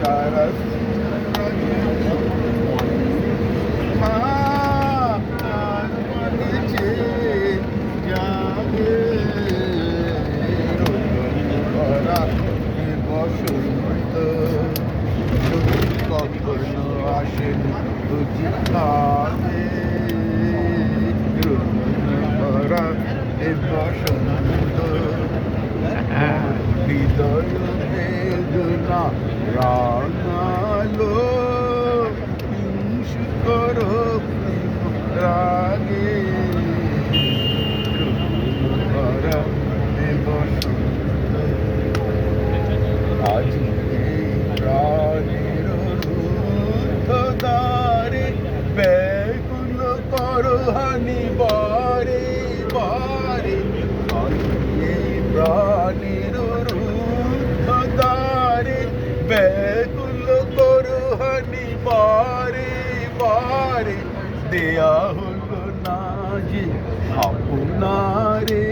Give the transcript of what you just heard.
সারা বসন্ত কখনো আসেন বুঝি খাবে ভরা এ বসন্ত হৃদয় বেদনা রাঙালো হিংসু করো রাগে ভরা এ বসন্ত আজ এই প্রাণের রুদ্ধদ্বারে ব্যাকুল করো হানি বারে বারে আজ এই প্রাণের রুদ্ধদ্বারে ব্যাকুল করো হানি বারে বারে দেয়া হলো না যে আপনারে